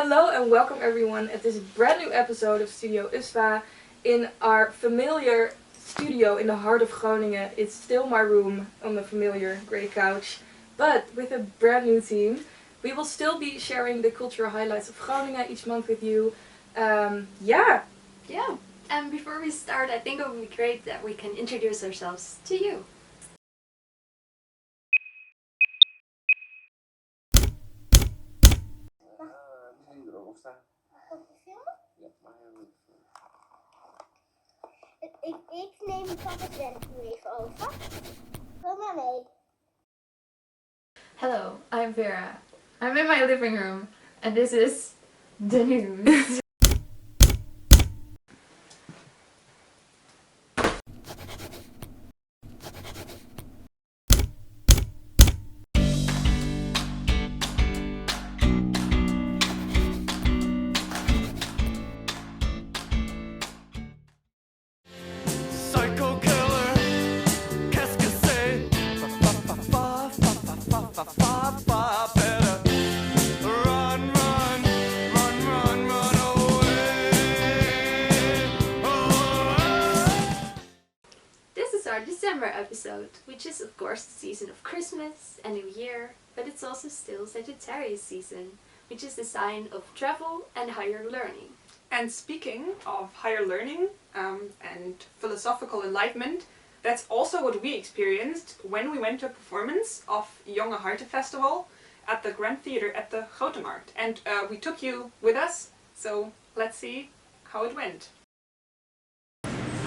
Hello and welcome everyone at this brand new episode of Studio Usva in our familiar studio in the heart of Groningen. It's still my room on the familiar grey couch, but with a brand new team. We will still be sharing the cultural highlights of Groningen each month with you. Yeah. And before we start, I think it would be great that we can introduce ourselves to you. Ik neem papa's werk nu even over. Kom maar mee. Hello, I'm Vera. I'm in my living room, and this is the news. This is our December episode, which is of course the season of Christmas and New Year, but it's also still Sagittarius season, which is the sign of travel and higher learning. And speaking of higher learning and philosophical enlightenment, that's also what we experienced when we went to a performance of Jonge Harten Festival at the Grand Theatre at the Grote Markt. And we took you with us, so let's see how it went.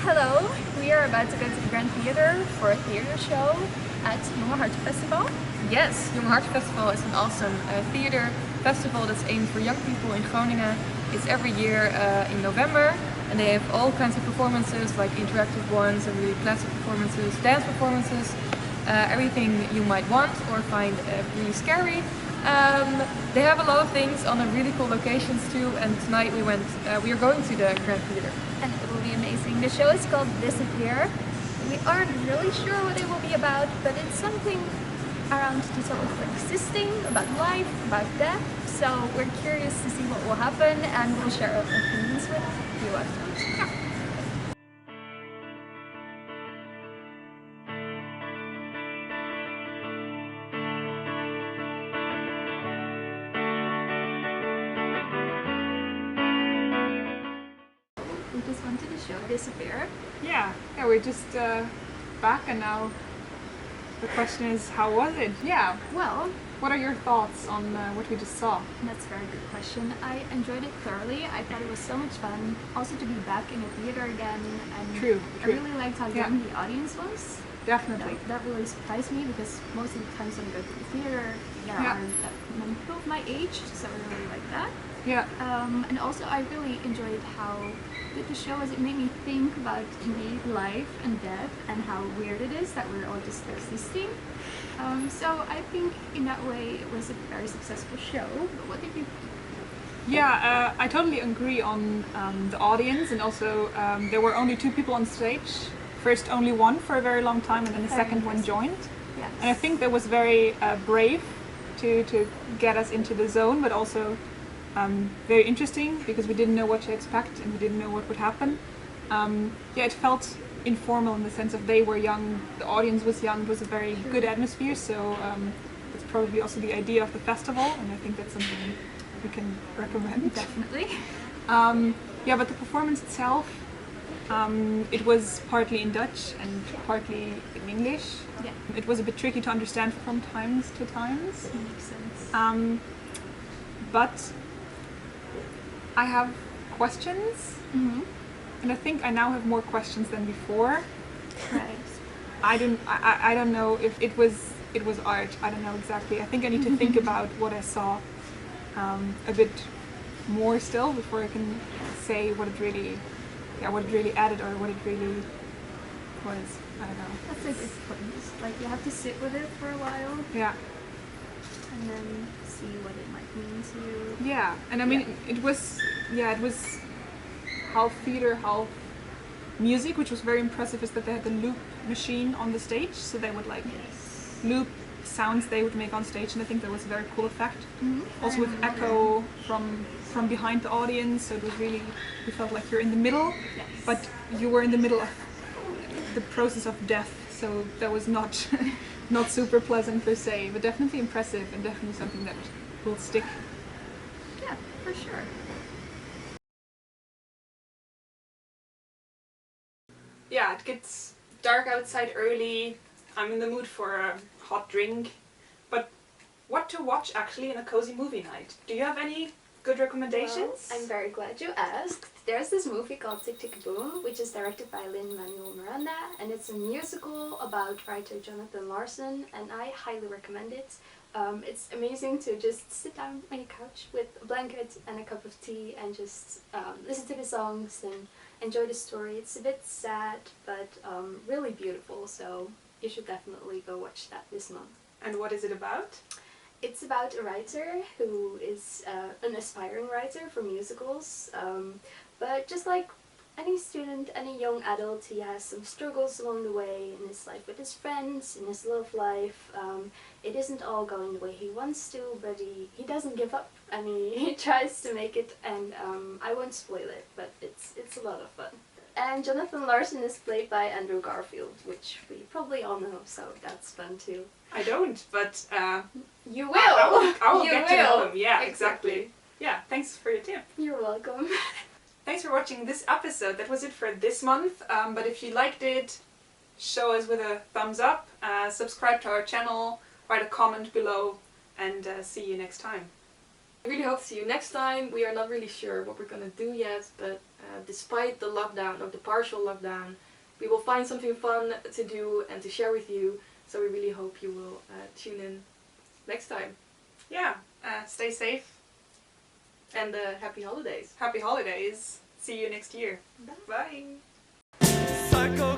Hello, we are about to go to the Grand Theatre for a theatre show at Jonge Harten Festival. Yes, Jonge Harten Festival is an awesome theatre festival that's aimed for young people in Groningen. It's every year in November, and they have all kinds of performances, like interactive ones and really classic performances, dance performances, everything you might want or find really scary. They have a lot of things on a really cool locations too, and tonight we are going to the Grand Theatre. And it will be amazing. The show is called Disappear. We aren't really sure what it will be about, but it's something around the topic of existing, about life, about death. So we're curious to see what will happen, and we'll share our opinions with you afterwards. Yeah. We just went to the show Disappear. Yeah, we're just back, and now the question is, how was it? Yeah, Well, what are your thoughts on what we just saw? that's a very good question. I enjoyed it thoroughly. I thought it was so much fun. Also to be back in a theater again. And True. I really liked how Yeah. young the audience was. Definitely. That really surprised me, because most of the times when I go to the theater, there Yeah. aren't that many people of my age, so I really like that. Yeah, And also I really enjoyed how good the show was. It made me think about indeed life and death and how weird it is that we're all just existing. So I think in that way it was a very successful show. But what did you think? yeah, I totally agree on the audience, and also there were only 2 people on stage. First only one for a very long time, and then the Very second one impressive. joined. Yes. And I think that was very brave to get us into the zone, but also very interesting, because we didn't know what to expect and we didn't know what would happen. It felt informal in the sense of they were young, the audience was young, it was a very good atmosphere, so that's probably also the idea of the festival, and I think that's something we can recommend. Definitely. But the performance itself, it was partly in Dutch and partly in English. Yeah. It was a bit tricky to understand from times to times. Makes sense. But I have questions, Mm-hmm. and I think I now have more questions than before. Right. I don't know if it was art. I don't know exactly. I think I need to think about what I saw a bit more still before I can say what it really added or what it really was. I don't know. That's a good point. Like you have to sit with it for a while Yeah. and then see what it might mean to you. Yeah, and I mean, it was half theater, half music, which was very impressive. Is that they had the loop machine on the stage, so they would like Yes. loop sounds they would make on stage, and I think that was a very cool effect. Also with echo from behind the audience, so it was really, you felt like you're in the middle, but you were in the middle of the process of death, so that was not not super pleasant per se, but definitely impressive and definitely something that will stick. Yeah, for sure. Yeah, it gets dark outside early. I'm in the mood for a hot drink. But what to watch actually in a cozy movie night? Do you have any good recommendations? Well, I'm very glad you asked. There's this movie called Tick Tick Boom, which is directed by Lin-Manuel Miranda, and it's a musical about writer Jonathan Larson, and I highly recommend it. It's amazing to just sit down on your couch with a blanket and a cup of tea and just listen to the songs and enjoy the story. It's a bit sad, but really beautiful, so you should definitely go watch that this month. And what is it about? It's about a writer who is an aspiring writer for musicals, but just like any student, any young adult, he has some struggles along the way in his life with his friends, in his love life. It isn't all going the way he wants to, but he doesn't give up, and he tries to make it, and I won't spoil it, but it's a lot of fun. And Jonathan Larson is played by Andrew Garfield, which we probably all know, so that's fun too. I don't, but You will! I will You get to know him. Yeah, Exactly. exactly. Yeah, thanks for your tip. You're welcome. Thanks for watching this episode. That was it for this month. But if you liked it, show us with a thumbs up, subscribe to our channel, write a comment below, and see you next time. I really hope to see you next time. We are not really sure what we're gonna do yet, but despite the lockdown, or the partial lockdown, we will find something fun to do and to share with you. So we really hope you will tune in next time. Yeah, stay safe. And happy holidays. Happy holidays. See you next year. Bye. Bye. Psycho